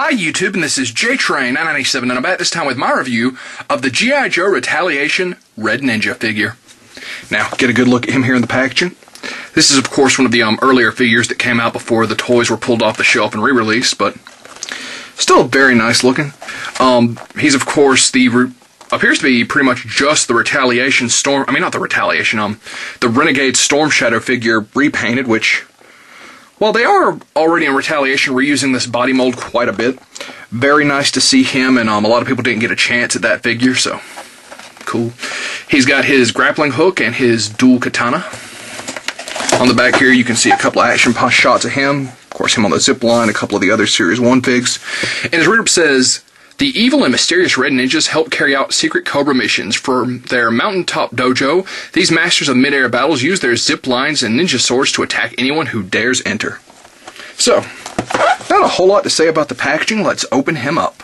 Hi YouTube, and this is JTrain997, and I'm back this time with my review of the G.I. Joe Retaliation Red Ninja figure. Now, get a good look at him here in the packaging. This is, of course, one of the earlier figures that came out before the toys were pulled off the shelf and re-released, but still very nice looking. He's, of course, appears to be pretty much just the Retaliation Storm, not the Retaliation, the Renegade Storm Shadow figure repainted, which, well, they are already in Retaliation reusing this body mold quite a bit. Very nice to see him, and a lot of people didn't get a chance at that figure, so cool. He's got his grappling hook and his dual katana. On the back here, you can see a couple of action shots of him. Of course, him on the zip line, a couple of the other Series 1 figs. And his reader says, "The evil and mysterious Red Ninjas help carry out secret Cobra missions. For their mountaintop dojo, these masters of mid-air battles use their zip lines and ninja swords to attack anyone who dares enter." So, not a whole lot to say about the packaging. Let's open him up.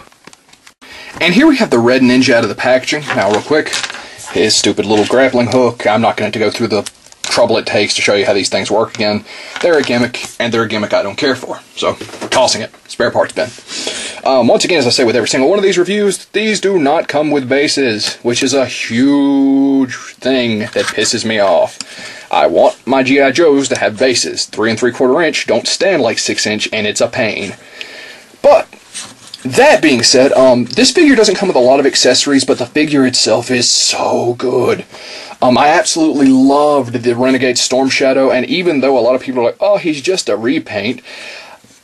And here we have the Red Ninja out of the packaging. Now, real quick, his stupid little grappling hook. I'm not going to go through the trouble it takes to show you how these things work again. They're a gimmick, and they're a gimmick I don't care for. So, we're tossing it. Spare parts bin. Once again, as I say with every single one of these reviews, these do not come with bases, which is a huge thing that pisses me off. I want my G.I. Joes to have bases. 3 3/4 inch don't stand like 6 inch, and it's a pain. But that being said, this figure doesn't come with a lot of accessories, but the figure itself is so good. I absolutely loved the Renegade Storm Shadow, and even though a lot of people are like, oh, he's just a repaint,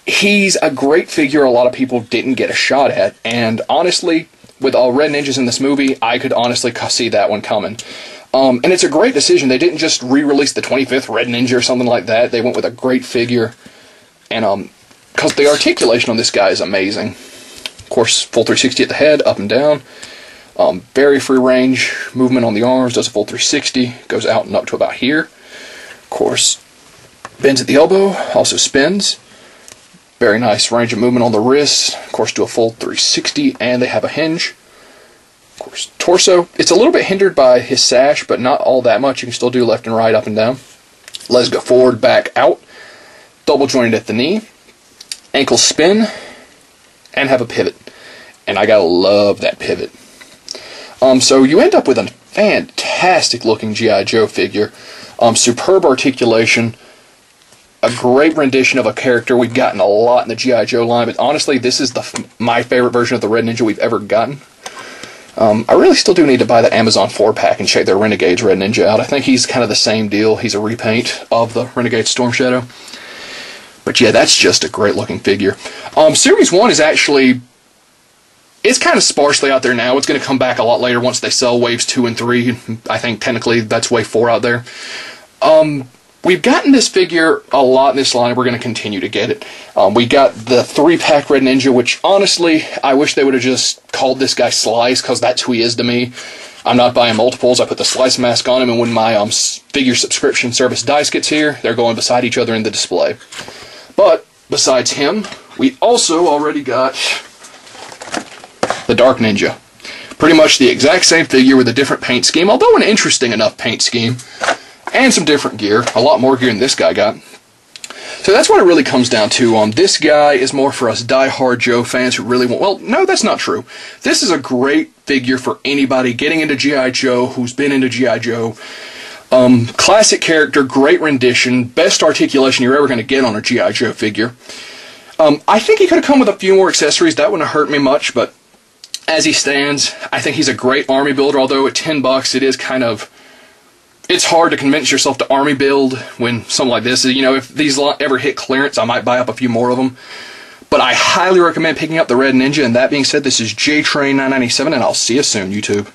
he's a great figure a lot of people didn't get a shot at, and honestly, with all Red Ninjas in this movie, I could honestly see that one coming. And it's a great decision. They didn't just re-release the 25th Red Ninja or something like that. They went with a great figure, and because the articulation on this guy is amazing. Of course, full 360 at the head, up and down. Very free range movement on the arms, does a full 360, goes out and up to about here. Of course, bends at the elbow, also spins. Very nice range of movement on the wrists. Of course, do a full 360, and they have a hinge. Of course, torso. It's a little bit hindered by his sash, but not all that much. You can still do left and right, up and down. Legs go forward, back, out. Double jointed at the knee. Ankles spin, and have a pivot. And I gotta love that pivot. So you end up with a fantastic looking G.I. Joe figure. Superb articulation. A great rendition of a character we've gotten a lot in the G.I. Joe line, but honestly, this is my favorite version of the Red Ninja we've ever gotten. I really still do need to buy the Amazon 4-pack and check their Renegade's Red Ninja out. I think he's kind of the same deal. He's a repaint of the Renegade Storm Shadow. But yeah, that's just a great looking figure. Series 1 is actually, it's kind of sparsely out there now. It's going to come back a lot later once they sell Waves 2 and 3. I think technically that's Wave 4 out there. We've gotten this figure a lot in this line. We're going to continue to get it. We got the 3-pack Red Ninja, which honestly, I wish they would have just called this guy Slice, because that's who he is to me. I'm not buying multiples. I put the Slice mask on him, and when my figure subscription service dice gets here, they're going beside each other in the display. But besides him, we also already got the Dark Ninja. Pretty much the exact same figure with a different paint scheme, although an interesting enough paint scheme. And some different gear. A lot more gear than this guy got. So that's what it really comes down to. This guy is more for us die-hard Joe fans who really want... Well, no, that's not true. This is a great figure for anybody getting into G.I. Joe, who's been into G.I. Joe. Classic character, great rendition, best articulation you're ever going to get on a G.I. Joe figure. I think he could have come with a few more accessories. That wouldn't have hurt me much, but as he stands, I think he's a great army builder, although at $10 it is kind of... It's hard to convince yourself to army build when something like this is, if these ever hit clearance, I might buy up a few more of them. But I highly recommend picking up the Red Ninja, and that being said, this is JTrain997, and I'll see you soon, YouTube.